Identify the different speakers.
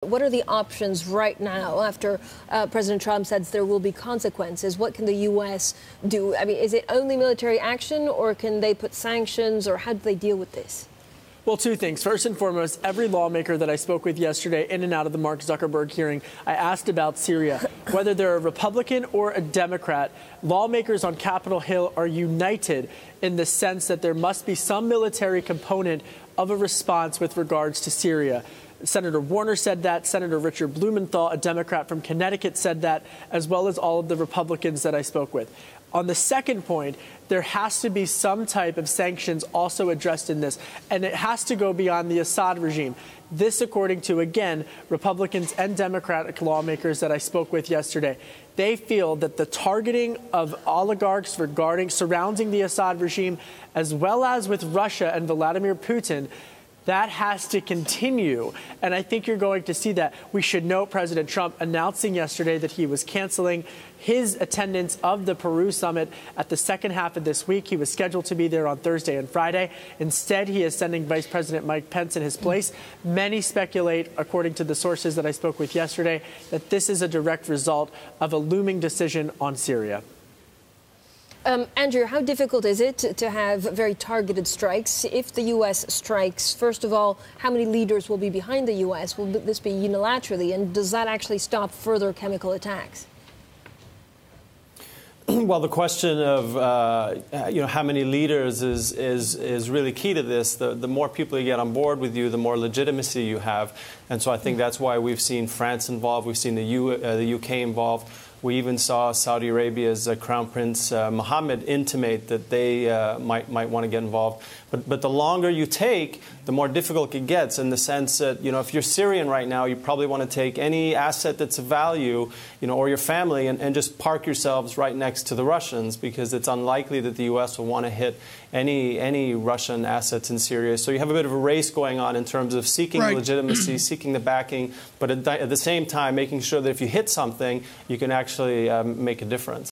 Speaker 1: What are the options right now after President Trump says there will be consequences? What can the U.S. do? I mean, is it only military action, or can they put sanctions, or how do they deal with this?
Speaker 2: Well, two things. First and foremost, every lawmaker that I spoke with yesterday in and out of the Mark Zuckerberg hearing, I asked about Syria. Whether they're a Republican or a Democrat, lawmakers on Capitol Hill are united in the sense that there must be some military component of a response with regards to Syria. Senator Warner said that. Senator Richard Blumenthal, a Democrat from Connecticut, said that, as well as all of the Republicans that I spoke with. On the second point, there has to be some type of sanctions also addressed in this, and it has to go beyond the Assad regime. This, according to, again, Republicans and Democratic lawmakers that I spoke with yesterday. They feel that the targeting of oligarchs surrounding the Assad regime, as well as with Russia and Vladimir Putin, that has to continue, and I think you're going to see that. We should note President Trump announcing yesterday that he was canceling his attendance of the Peru summit at the second half of this week. He was scheduled to be there on Thursday and Friday. Instead, he is sending Vice President Mike Pence in his place. Many speculate, according to the sources that I spoke with yesterday, that this is a direct result of a looming decision on Syria.
Speaker 1: Andrew, how difficult is it to have very targeted strikes? If the U.S. strikes, first of all, how many leaders will be behind the U.S.? Will this be unilaterally? And does that actually stop further chemical attacks?
Speaker 3: Well, the question of how many leaders is really key to this. The more people you get on board with you, the more legitimacy you have. And so I think that's why we've seen France involved. We've seen the UK involved. We even saw Saudi Arabia's Crown Prince Mohammed intimate that they might want to get involved. But the longer you take, the more difficult it gets, in the sense that, if you're Syrian right now, you probably want to take any asset that's of value, or your family, and just park yourselves right next to the Russians, because it's unlikely that the U.S. will want to hit any Russian assets in Syria. So you have a bit of a race going on in terms of seeking legitimacy, seeking the backing, but at the same time making sure that if you hit something, you can actually make a difference.